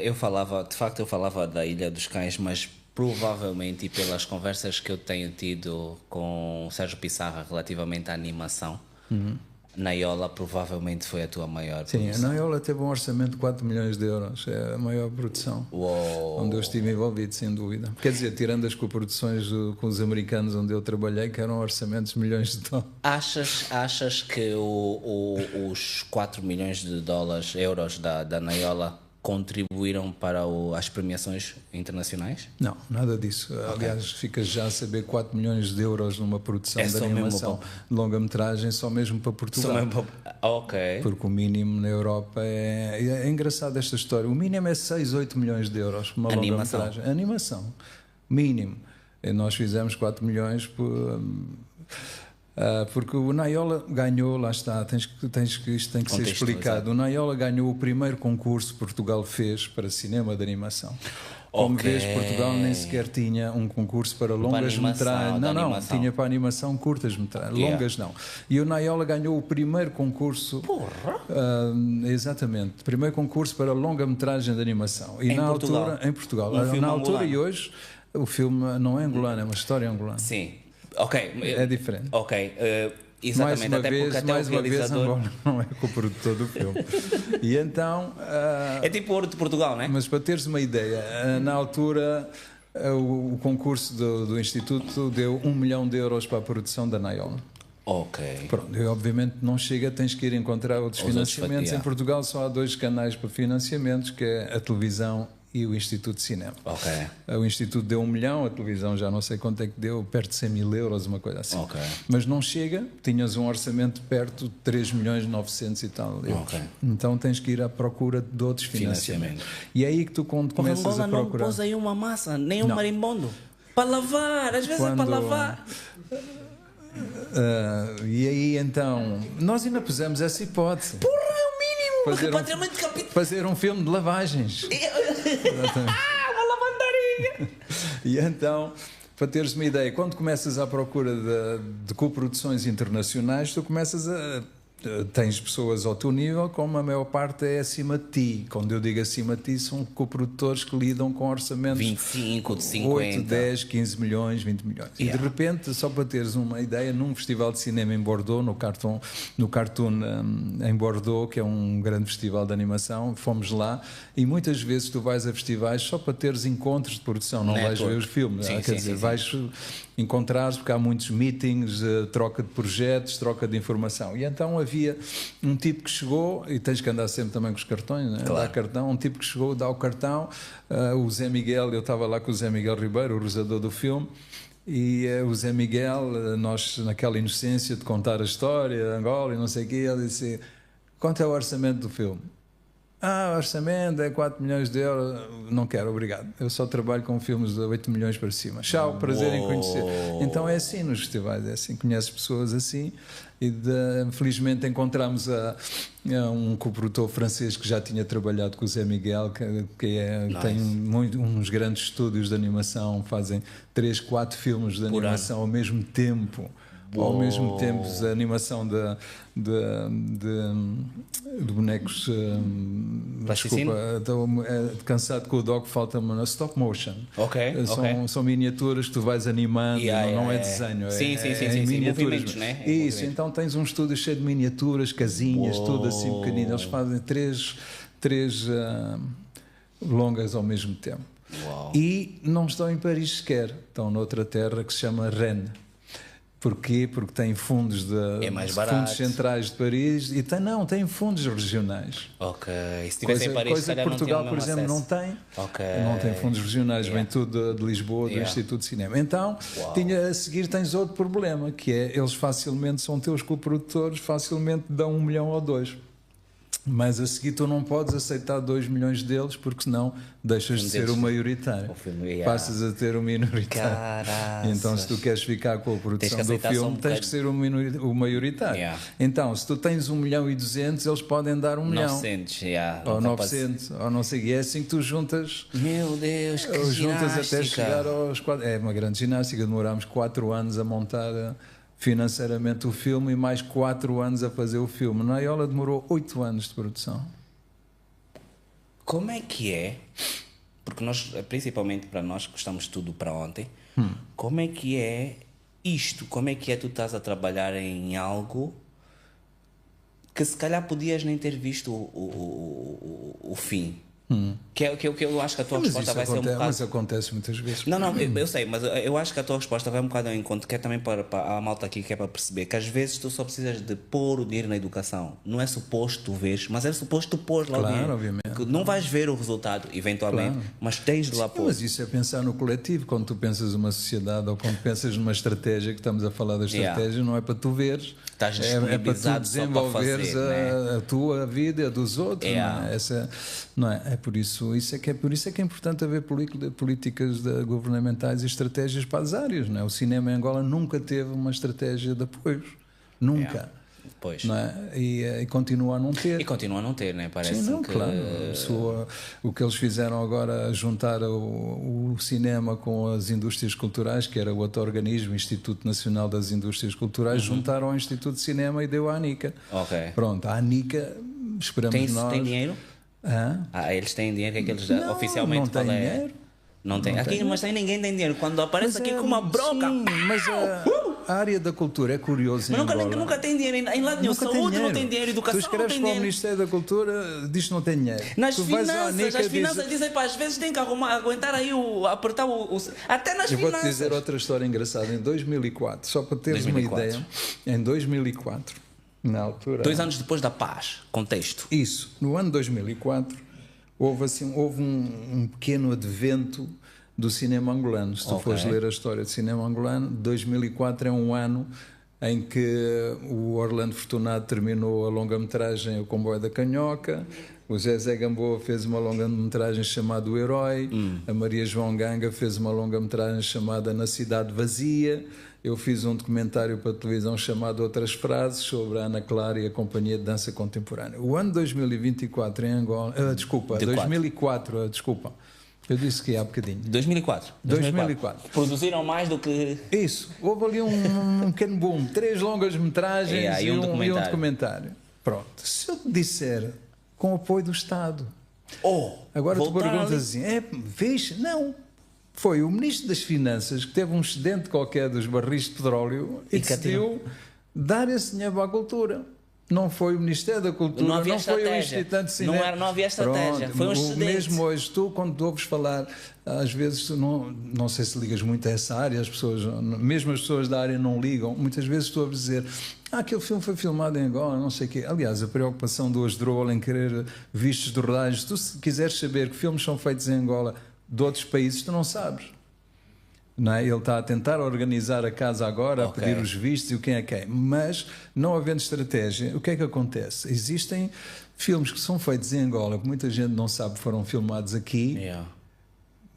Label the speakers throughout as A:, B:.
A: Eu falava, de facto, eu falava da Ilha dos Cães, mas provavelmente, e pelas conversas que eu tenho tido com o Sérgio Pissarra relativamente à animação, Naiola provavelmente foi a tua maior
B: Sim, a
A: produção.
B: Naiola teve um orçamento de 4 milhões de euros, é a maior produção onde eu estive envolvido, sem dúvida. Quer dizer, tirando as coproduções com os americanos onde eu trabalhei, que eram orçamentos de milhões de dólares.
A: Achas que os 4 milhões de dólares, euros da Naiola contribuíram para as premiações internacionais?
B: Não, nada disso. Aliás, ficas já a saber 4 milhões de euros numa produção de animação de longa-metragem só mesmo para Portugal.
A: Ok.
B: Porque o mínimo na Europa é engraçado esta história. O mínimo é 6, 8 milhões de euros por uma longa-metragem. Animação. Mínimo. E nós fizemos 4 milhões porque o Naiola ganhou, lá está, isto tem que ser explicado. O Naiola ganhou o primeiro concurso que Portugal fez para cinema de animação. Como vês, Portugal nem sequer tinha um concurso para longas-metragens. Não, tinha para animação curtas-metragens, longas não. E o Naiola ganhou o primeiro concurso. Exatamente, primeiro concurso para longa-metragem de animação. E na altura, em Portugal. Na altura e hoje, o filme não é angolano, é uma história angolana.
A: Sim. Ok.
B: É diferente.
A: Ok. Exatamente,
B: mais uma vez Angola não é co-produtor do filme. E então...
A: é tipo Ouro de Portugal, não é?
B: Mas para teres uma ideia, na altura o concurso do Instituto deu 1 milhão de euros para a produção da Naiola.
A: Ok.
B: Pronto, e obviamente não chega, tens que ir encontrar outros financiamentos. Em Portugal só há 2 canais para financiamentos, que é a televisão e o Instituto de Cinema.
A: Ok.
B: O Instituto deu 1 milhão, a televisão já não sei quanto é que deu, perto de 100 mil euros, uma coisa assim.
A: Ok.
B: Mas não chega, tinhas um orçamento perto de 3 milhões 900 e tal euros.
A: Ok.
B: Então tens que ir à procura de outros financiamentos. E é aí que tu, quando começas a procurar...
A: não pôs aí uma massa, nem um marimbondo. Para lavar, às vezes é para lavar.
B: E aí então, nós ainda pusemos essa hipótese.
A: Porra, é o mínimo!
B: Fazer um filme de lavagens.
A: Uma lavandaria!
B: E então, para teres uma ideia, quando começas à procura de coproduções internacionais, tu começas tens pessoas ao teu nível, como a maior parte é acima de ti. Quando eu digo acima de ti, são coprodutores que lidam com orçamentos
A: 25, de 50,
B: 8, 10, 15 milhões, 20 milhões. E de repente, só para teres uma ideia, num festival de cinema em Bordeaux, no Cartoon em Bordeaux, que é um grande festival de animação, fomos lá, e muitas vezes tu vais a festivais só para teres encontros de produção, não vais ver os filmes. Quer dizer, vais encontrar, porque há muitos meetings, troca de projetos, troca de informação. E então havia um tipo que chegou, e tens que andar sempre também com os cartões, né?
A: Claro.
B: Dá cartão, um tipo que chegou, dá o cartão, o Zé Miguel, eu estava lá com o Zé Miguel Ribeiro, o realizador do filme, e o Zé Miguel, nós naquela inocência de contar a história, Angola e não sei o quê, ele disse: quanto é o orçamento do filme? O orçamento é 4 milhões de euros. Não quero, obrigado. Eu só trabalho com filmes de 8 milhões para cima. Tchau, prazer em conhecer. Então é assim nos festivais, é assim. Conheces pessoas assim. E felizmente encontramos um coprodutor francês que já tinha trabalhado com o Zé Miguel, tem uns grandes estúdios de animação, fazem 3, 4 filmes de animação ao mesmo tempo. Ao mesmo tempo, a animação de bonecos. Desculpa, estou cansado com o doc, falta-me stop motion. São miniaturas que tu vais animando, não é desenho.
A: Sim,
B: miniaturas.
A: Né?
B: Isso, então tens um estúdio cheio de miniaturas, casinhas, tudo assim pequenino. Eles fazem três longas ao mesmo tempo.
A: Uau.
B: E não estão em Paris sequer, estão noutra terra que se chama Rennes. Porquê? Porque tem fundos fundos centrais de Paris e tem fundos regionais.
A: Ok. Se tivesse em Paris,
B: coisa que Portugal, por exemplo, não tem. Não tem fundos regionais, vem tudo de Lisboa, do Instituto de Cinema. Então, a seguir tens outro problema, que é eles facilmente são teus coprodutores, facilmente dão 1 milhão ou 2. Mas a seguir tu não podes aceitar 2 milhões deles, porque senão deixas de ser o maioritário. Passas a ter o minoritário.
A: Caraças.
B: Então, se tu queres ficar com a produção do filme, tens que ser o maioritário. Então, se tu tens 1 milhão e 200, eles podem dar 1 milhão.
A: 900,
B: ou 900, ou não sei. E é assim que tu juntas.
A: Meu Deus, que
B: juntas
A: ginástica.
B: Até chegar aos 4. É uma grande ginástica. Demorámos 4 anos a montar financeiramente o filme e mais 4 anos a fazer o filme. Naiola demorou 8 anos de produção.
A: como é que é, porque nós, principalmente para nós que gostamos de tudo para ontem, como é que é isto? Como é que é tu estás a trabalhar em algo que se calhar podias nem ter visto o fim? Que é o que eu acho que a tua resposta vai ser um bocado...
B: Mas acontece muitas vezes.
A: Não, eu sei, mas eu acho que a tua resposta vai um bocado ao encontro, que é também para a malta aqui, que é para perceber que às vezes tu só precisas de pôr o dinheiro na educação. Não é suposto tu veres, mas é suposto tu pôr lá o dinheiro.
B: Obviamente.
A: Não vais ver o resultado, eventualmente, mas tens de lá pôr.
B: Mas isso é pensar no coletivo. Quando tu pensas numa sociedade ou quando pensas numa estratégia, que estamos a falar da estratégia, não é para tu veres.
A: Estás
B: É para tu desenvolveres
A: só para fazer,
B: a tua vida e a dos outros. Não é? É por isso é importante haver políticas governamentais e estratégias para as áreas. Não é? O cinema em Angola nunca teve uma estratégia de apoios. Nunca.
A: Pois.
B: Não é? E continua a não ter.
A: E continua a não ter, né? Parece
B: Sim, não,
A: que...
B: claro. O que eles fizeram agora, juntar o cinema com as indústrias culturais, que era o outro organismo, Instituto Nacional das Indústrias Culturais, juntaram ao Instituto de Cinema e deu à ANICA.
A: Ok.
B: Pronto, a ANICA, esperamos nós...
A: Tem dinheiro? Eles têm dinheiro, que é que eles
B: não,
A: oficialmente
B: não têm dinheiro.
A: Não tem. Aqui, mas ninguém tem dinheiro. Quando aparece aqui com uma broca.
B: Sim, mas a área da cultura é curiosa.
A: Mas nunca tem dinheiro em lado nenhum. Saúde não tem dinheiro, educação não tem dinheiro.
B: Tu escreves para o Ministério da Cultura, diz que não tem dinheiro.
A: Nas finanças dizem para às vezes tem que aguentar aí apertar até nas finanças.
B: Eu vou-te dizer outra história engraçada. Em 2004, só para teres uma ideia, em 2004, na altura...
A: 2 anos depois da paz, contexto.
B: Isso, no ano 2004, houve um pequeno advento do cinema angolano. Se tu fores ler a história do cinema angolano, 2004 é um ano em que o Orlando Fortunado terminou a longa-metragem O Comboio da Canhoca, o Zezé Gamboa fez uma longa-metragem chamada O Herói, a Maria João Ganga fez uma longa-metragem chamada Na Cidade Vazia, eu fiz um documentário para a televisão chamado Outras Frases, sobre a Ana Clara e a Companhia de Dança Contemporânea. O ano 2024 em Angola... 2004, desculpa. Eu disse que há bocadinho.
A: 2004. Produziram mais do que...
B: Isso. Houve ali um pequeno boom. 3 longas-metragens e um documentário. Pronto. Se eu te disser com o apoio do Estado... Agora tu perguntas assim... Vês? Não. Foi o Ministro das Finanças que teve um excedente qualquer dos barris de petróleo e decidiu dar esse dinheiro para a cultura. Não foi o Ministério da Cultura, não foi o Instituto de Cinema.
A: Não havia estratégia, foi um excedente.
B: Mesmo hoje, tu, quando tu ouves falar, às vezes, não sei se ligas muito a essa área, mesmo as pessoas da área não ligam, muitas vezes tu ouves dizer, aquele filme foi filmado em Angola, não sei o quê. Aliás, a preocupação do Asdrúbal em querer vistos de rodagem, se tu quiseres saber que filmes são feitos em Angola de outros países, tu não sabes. Não é? Ele está a tentar organizar a casa agora, a pedir os vistos e o quem é quem. Mas, não havendo estratégia, o que é que acontece? Existem filmes que são feitos em Angola, que muita gente não sabe, foram filmados aqui,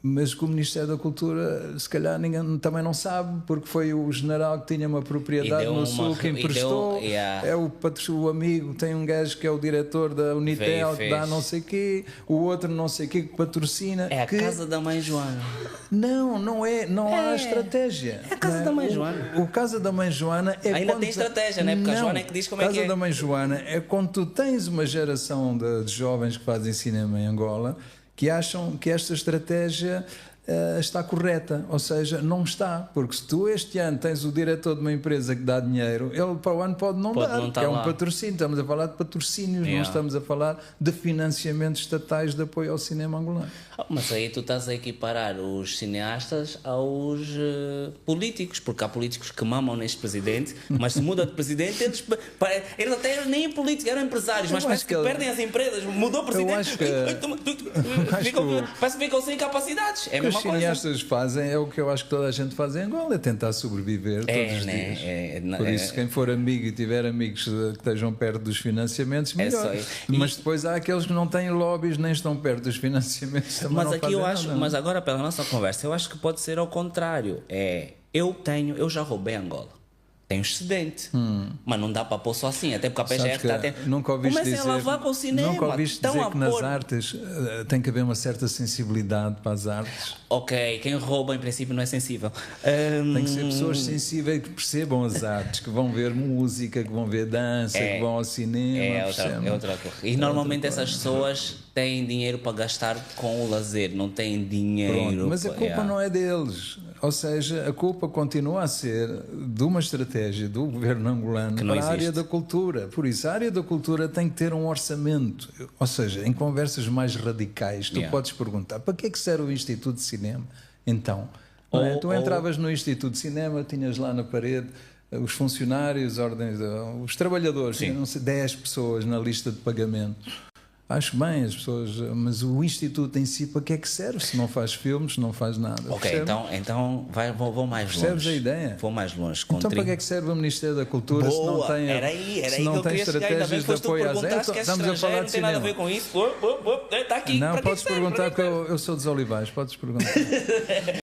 B: mas que o Ministério da Cultura, se calhar, ninguém também não sabe, porque foi o general que tinha uma propriedade no Sul que emprestou, é o amigo, tem um gajo que é o diretor da Unitel, que dá não sei o quê, o outro não sei o quê, que patrocina.
A: É a casa da Mãe Joana.
B: Não há estratégia.
A: É a casa da Mãe Joana.
B: O Casa da Mãe Joana é
A: ainda tem estratégia, né? Porque a Joana é que diz como é que é.
B: Casa da Mãe Joana é quando tu tens uma geração de jovens que fazem cinema em Angola que acham que esta estratégia está correta, ou seja, não está, porque se tu este ano tens o diretor de uma empresa que dá dinheiro, ele para o ano pode não dar, que é um patrocínio, estamos a falar de patrocínios, não estamos a falar de financiamentos estatais de apoio ao cinema angolano.
A: Mas aí tu estás a equiparar os cineastas aos políticos, porque há políticos que mamam neste presidente, mas se muda de presidente, eles até eram nem políticos, eram empresários, mas parece que perdem as empresas, mudou o presidente, parece que ficam sem capacidades. É
B: os cineastas fazem é o que eu acho que toda a gente faz em Angola, é tentar sobreviver todos os dias. Por isso, quem for amigo e tiver amigos que estejam perto dos financiamentos, melhor. Mas depois há aqueles que não têm lobbies nem estão perto dos financiamentos.
A: Mas aqui eu acho, mas agora pela nossa conversa, eu acho que pode ser ao contrário. Eu já roubei Angola. Tem um excedente, mas não dá para pôr só assim, até porque a PGR está até... Comecem a lavar com o cinema.
B: Nunca ouviste dizer que nas artes tem que haver uma certa sensibilidade para as artes?
A: Ok, quem rouba em princípio não é sensível.
B: Tem que ser pessoas sensíveis que percebam as artes, que vão ver música, que vão ver dança, que vão ao cinema.
A: É outra coisa. E normalmente essas pessoas têm dinheiro para gastar com o lazer, não têm dinheiro.
B: Pronto, mas a culpa não é deles. Ou seja, a culpa continua a ser de uma estratégia do governo angolano para a área da cultura. Por isso, a área da cultura tem que ter um orçamento. Ou seja, em conversas mais radicais, tu podes perguntar: para que é que serve o Instituto de Cinema? Então, tu entravas no Instituto de Cinema, tinhas lá na parede os funcionários, os trabalhadores, não sei, 10 pessoas na lista de pagamento. Acho bem as pessoas, mas o Instituto em si para que é que serve se não faz filmes, se não faz nada?
A: Ok, então vou mais longe.
B: Percebes a ideia?
A: Vou mais longe.
B: Então para que é que serve o Ministério da Cultura se não tem,
A: era aí
B: se não tem estratégias de apoio às... Estamos a falar de cinema. Não tem nada a ver
A: com isso. Está aqui.
B: Não, podes perguntar, porque eu sou dos Olivais, podes perguntar.